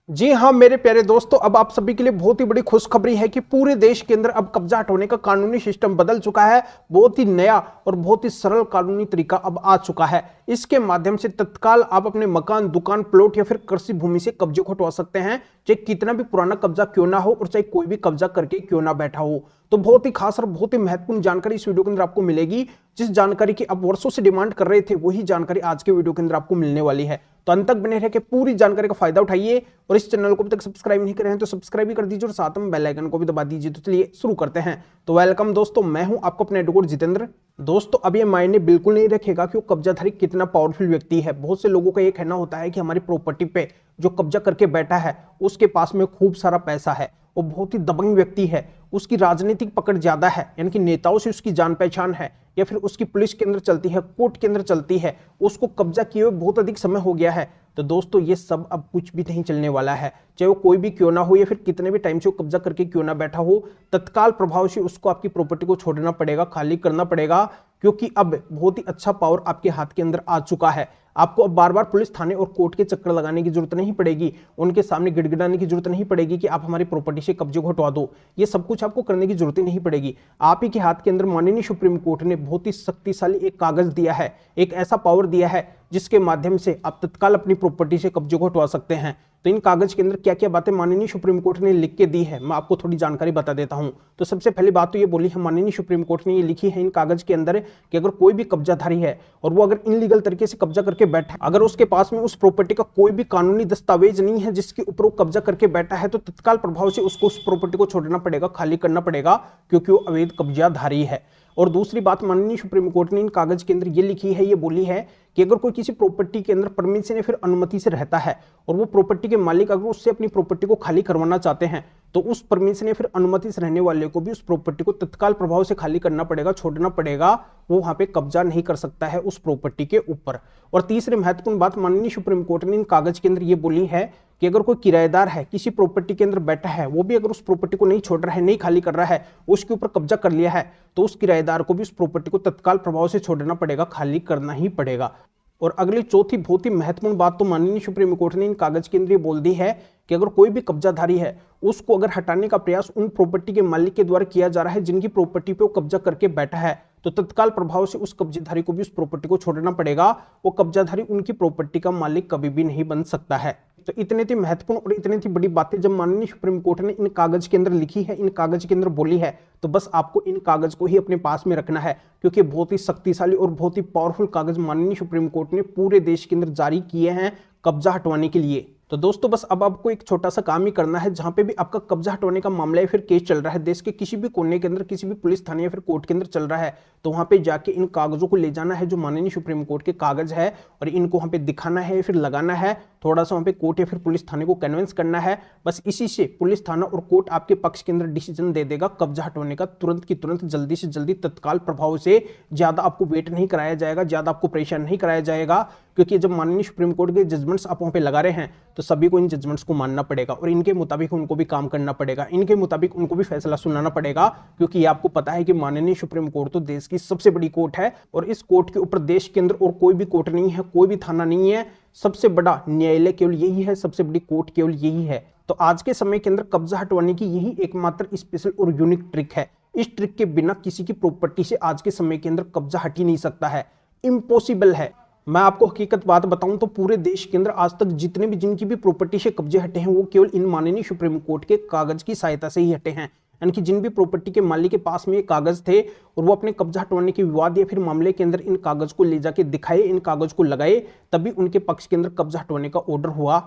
जी हाँ मेरे प्यारे दोस्तों, अब आप सभी के लिए बहुत ही बड़ी खुशखबरी है कि पूरे देश के अंदर अब कब्जा हटवाने का कानूनी सिस्टम बदल चुका है। बहुत ही नया और बहुत ही सरल कानूनी तरीका अब आ चुका है। इसके माध्यम से तत्काल आप अपने मकान, दुकान, प्लॉट या फिर कृषि भूमि से कब्जे को हटवा सकते हैं, चाहे कितना भी पुराना कब्जा क्यों ना हो और चाहे कोई भी कब्जा करके क्यों ना बैठा हो। तो बहुत ही खास और बहुत ही महत्वपूर्ण जानकारी इस वीडियो के अंदर आपको मिलेगी। जिस जानकारी की आप वर्षों से डिमांड कर रहे थे वही जानकारी आज के वीडियो के अंदर आपको मिलने वाली है। तो अंत तक बने रह के पूरी जानकारी का फायदा उठाइए और इस चैनल को अभी तक सब्सक्राइब नहीं करे हैं तो सब्सक्राइब भी कर दीजिए और साथ में बेल आइकन को भी दबा दीजिए। तो चलिए शुरू करते हैं। तो वेलकम दोस्तों, मैं हूं आपको अपने एडवोकेट जितेंद्र। दोस्तों अब ये मायने बिल्कुल नहीं रखेगा कि वो कब्जाधारी कितना पावरफुल व्यक्ति है। बहुत से लोगों का ये कहना होता है कि हमारी प्रॉपर्टी पे जो कब्जा करके बैठा है उसके पास में खूब सारा पैसा है, वो बहुत ही दबंग व्यक्ति है, उसकी राजनीतिक पकड़ ज्यादा है, यानी कि नेताओं से उसकी जान पहचान है, या फिर उसकी पुलिस के अंदर चलती है, कोर्ट के अंदर चलती है, उसको कब्जा किए हुए बहुत अधिक समय हो गया है। तो दोस्तों ये सब अब कुछ भी नहीं चलने वाला है। चाहे वो कोई भी क्यों ना हो या फिर कितने भी टाइम से वो कब्जा करके क्यों ना बैठा हो, तत्काल प्रभाव से उसको आपकी प्रॉपर्टी को छोड़ना पड़ेगा, खाली करना पड़ेगा, क्योंकि अब बहुत ही अच्छा पावर आपके हाथ के अंदर आ चुका है। आपको अब बार बार पुलिस थाने और कोर्ट के चक्कर लगाने की जरूरत नहीं पड़ेगी, उनके सामने गिड़गिड़ाने की जरूरत नहीं पड़ेगी कि आप हमारी प्रॉपर्टी से कब्जे को हटवा दो। ये सब कुछ आपको करने की जरूरत ही नहीं पड़ेगी। आप ही के हाथ के अंदर माननीय सुप्रीम कोर्ट ने बहुत ही शक्तिशाली एक कागज दिया है, एक ऐसा पावर दिया है जिसके माध्यम से आप तत्काल अपनी प्रॉपर्टी से कब्जे को हटवा सकते हैं। तो इन कागज के अंदर क्या क्या बातें माननीय सुप्रीम कोर्ट ने लिख के दी है, मैं आपको थोड़ी जानकारी बता देता हूं। तो सबसे पहली बात तो ये बोली है माननीय सुप्रीम कोर्ट ने ये लिखी है इन कागज के अंदर कि अगर कोई भी कब्जाधारी है और वो अगर इनलीगल तरीके से कब्जा करके बैठा है, अगर उसके पास में उस प्रॉपर्टी का कोई भी कानूनी दस्तावेज नहीं है जिसके ऊपर वो कब्जा करके बैठा है, तो तत्काल प्रभाव से उसको उस प्रॉपर्टी को छोड़ना पड़ेगा, खाली करना पड़ेगा, क्योंकि वो अवैध कब्जाधारी है। और दूसरी बात माननीय सुप्रीम कोर्ट ने इन कागज के अंदर ये लिखी है, ये बोली है कि अगर कोई किसी प्रॉपर्टी के अंदर परमिशन या फिर अनुमति से रहता है और वो प्रॉपर्टी के मालिक अगर उससे अपनी प्रॉपर्टी को खाली करवाना चाहते हैं, तो उस परमिशन या फिर अनुमति से रहने वाले को भी उस प्रॉपर्टी को तत्काल प्रभाव से खाली करना पड़ेगा, छोड़ना पड़ेगा। वो वहां पे कब्जा नहीं कर सकता है उस प्रॉपर्टी के ऊपर। और तीसरी महत्वपूर्ण बात माननीय सुप्रीम कोर्ट ने इन कागज के अंदर ये बोली है कि अगर कोई किराएदार है किसी प्रॉपर्टी के अंदर बैठा है, वो भी अगर उस प्रॉपर्टी को नहीं छोड़ रहा है, नहीं खाली कर रहा है, उसके ऊपर कब्जा कर लिया है, तो उस किराएदार को भी उस प्रॉपर्टी को तत्काल प्रभाव से छोड़ना पड़ेगा, खाली करना ही पड़ेगा। और अगली चौथी बहुत ही महत्वपूर्ण बात तो माननीय सुप्रीम कोर्ट ने इन कागज के अंदर बोल दी है कि अगर कोई भी कब्जाधारी है उसको अगर हटाने का प्रयास उन प्रॉपर्टी के मालिक के द्वारा किया जा रहा है जिनकी प्रॉपर्टी पे वो कब्जा करके बैठा है, तो तत्काल प्रभाव से उस कब्जाधारी को भी उस प्रॉपर्टी को छोड़ना पड़ेगा। वो कब्जाधारी उनकी प्रॉपर्टी का मालिक कभी भी नहीं बन सकता है। तो इतनी थी महत्वपूर्ण और इतनी थी बड़ी बातें जब माननीय सुप्रीम कोर्ट ने इन कागज के अंदर लिखी है, इन कागज के अंदर बोली है, तो बस आपको इन कागज को ही अपने पास में रखना है, क्योंकि बहुत ही शक्तिशाली और बहुत ही पावरफुल कागज माननीय सुप्रीम कोर्ट ने पूरे देश के अंदर जारी किए हैं कब्जा हटवाने के लिए। तो दोस्तों बस अब आपको एक छोटा सा काम ही करना है, जहां पे भी आपका कब्जा हटवाने का मामला या फिर केस चल रहा है, देश के किसी भी कोने के अंदर, किसी भी पुलिस थाने या फिर कोर्ट के अंदर चल रहा है, तो वहां पे जाके इन कागजों को ले जाना है जो माननीय सुप्रीम कोर्ट के कागज है, और इनको वहां पे दिखाना है या फिर लगाना है, थोड़ा सा वहां पे कोर्ट या फिर पुलिस थाने को कन्विंस करना है। बस इसी से पुलिस थाना और कोर्ट आपके पक्ष के अंदर डिसीजन दे देगा कब्जा हटवाने का, तुरंत की तुरंत, जल्दी से जल्दी, तत्काल प्रभाव से। ज्यादा आपको वेट नहीं कराया जाएगा, ज्यादा आपको परेशान नहीं कराया जाएगा, क्योंकि जब माननीय सुप्रीम कोर्ट के जजमेंट्स आप वहां पे लगा रहे हैं तो सभी को इन जजमेंट्स को मानना पड़ेगा और इनके मुताबिक उनको भी काम करना पड़ेगा, इनके मुताबिक उनको भी फैसला सुनाना पड़ेगा, क्योंकि ये आपको पता है कि माननीय सुप्रीम कोर्ट तो देश की सबसे बड़ी कोर्ट है और इस कोर्ट के ऊपर देश के अंदर और कोई भी कोर्ट नहीं है, कोई भी थाना नहीं है। सबसे बड़ा न्यायालय केवल यही है, सबसे बड़ी कोर्ट केवल यही है। तो आज के समय के अंदर कब्जा हटवाने की यही एकमात्र स्पेशल और यूनिक ट्रिक है। इस ट्रिक के बिना किसी की प्रॉपर्टी से आज के समय के अंदर कब्जा हट ही नहीं सकता है, इम्पॉसिबल है। मैं आपको हकीकत बात बताऊं तो पूरे देश के अंदर आज तक जितने भी जिनकी भी प्रॉपर्टी से कब्जे हटे हैं वो केवल इन माननीय सुप्रीम कोर्ट के कागज की सहायता से ही हटे हैं। यानी कि जिन भी प्रॉपर्टी के मालिक के पास में ये कागज थे और वो अपने कब्जा हटवाने के विवाद या फिर मामले के अंदर इन कागज को ले जाके दिखाए, इन कागज को लगाए, तभी उनके पक्ष के अंदर कब्जा हटवाने का ऑर्डर हुआ।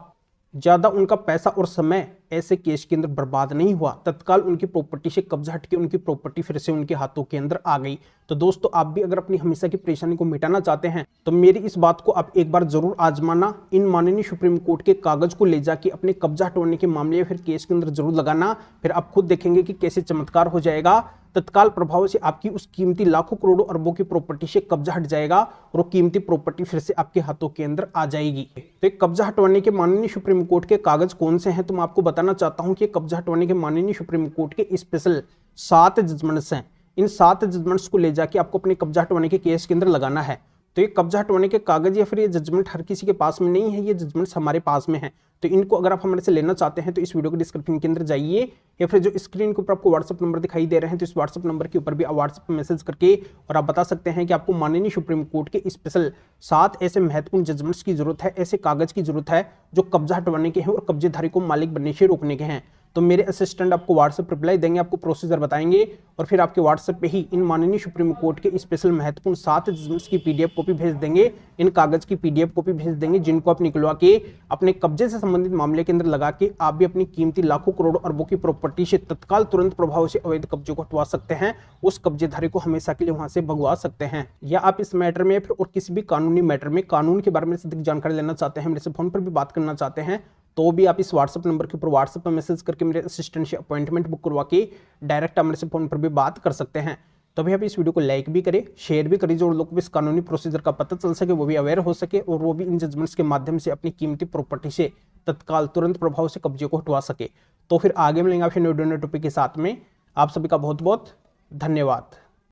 ज्यादा उनका पैसा और समय ऐसे केस के अंदर बर्बाद नहीं हुआ, तत्काल उनकी प्रॉपर्टी से कब्जा हटके उनकी प्रॉपर्टी फिर से उनके हाथों के अंदर आ गई। तो दोस्तों आप भी अगर अपनी हमेशा की परेशानी को मिटाना चाहते हैं तो मेरी इस बात को आप एक बार जरूर आजमाना, इन माननीय सुप्रीम कोर्ट के कागज को ले जाके अपने कब्जा हटवाने के मामले या फिर केस के अंदर जरूर लगाना, फिर आप खुद देखेंगे कि कैसे चमत्कार हो जाएगा। तत्काल प्रभाव से आपकी उस कीमती लाखों करोड़ों अरबों की प्रॉपर्टी से कब्जा हट जाएगा और वो कीमती प्रॉपर्टी फिर से आपके हाथों के अंदर आ जाएगी। तो कब्जा हटवाने के माननीय सुप्रीम कोर्ट के कागज कौन से हैं तो मैं आपको बताना चाहता हूं कि कब्जा हटवाने के माननीय सुप्रीम कोर्ट के स्पेशल 7 जजमेंट्स हैं। इन 7 जजमेंट्स को ले जाके आपको अपने कब्जा हटवाने के केस के अंदर लगाना है। तो ये कब्जा हटवाने के कागज या फिर ये जजमेंट हर किसी के पास में नहीं है, ये जजमेंट्स हमारे पास में है। तो इनको अगर आप हमारे से लेना चाहते हैं तो इस वीडियो के डिस्क्रिप्शन के अंदर जाइए, या फिर जो स्क्रीन के ऊपर आपको व्हाट्सएप नंबर दिखाई दे रहे हैं तो इस व्हाट्सएप नंबर के ऊपर भी आप व्हाट्सएप पर मैसेज करके और आप बता सकते हैं कि आपको माननीय सुप्रीम कोर्ट के स्पेशल 7 ऐसे महत्वपूर्ण जजमेंट्स की जरूरत है, ऐसे कागज की जरूरत है जो कब्जा हटवाने के हैं और कब्जेधारी को मालिक बनने से रोकने के हैं। तो मेरे असिस्टेंट आपको व्हाट्सएप रिप्लाई देंगे, आपको प्रोसीजर बताएंगे और फिर आपके व्हाट्सएप पे ही इन माननीय सुप्रीम कोर्ट के स्पेशल महत्वपूर्ण 7 जजमेंट्स की पीडीएफ कॉपी भेज देंगे, इन कागज की पीडीएफ कॉपी भेज देंगे, जिनको आप निकलवा के अपने कब्जे से संबंधित मामले के अंदर लगा के आप भी अपनी कीमती लाखों करोड़ अरबों की प्रॉपर्टी से तत्काल तुरंत प्रभाव से अवैध कब्जे को हटवा सकते हैं, उस कब्जेधारी को हमेशा के लिए वहां से भगवा सकते हैं। या आप इस मैटर में फिर और किसी भी कानूनी मैटर में कानून के बारे में अधिक जानकारी लेना चाहते हैं, मेरे से फोन पर भी बात करना चाहते हैं, तो भी आप इस व्हाट्सएप नंबर के ऊपर व्हाट्सएप पर मैसेज करके मेरे असिस्टेंट से अपॉइंटमेंट बुक करवा के डायरेक्ट हमारे से फोन पर भी बात कर सकते हैं। तो अभी आप इस वीडियो को लाइक भी करें, शेयर भी करें, जो लोगों को इस कानूनी प्रोसीजर का पता चल सके, वो भी अवेयर हो सके और वो भी इन जजमेंट्स के माध्यम से अपनी कीमती प्रॉपर्टी से तत्काल तुरंत प्रभाव से कब्जे को हटवा सके। तो फिर आगे मिलेंगे आपसे नए टॉपिक के साथ में। आप सभी का बहुत बहुत धन्यवाद।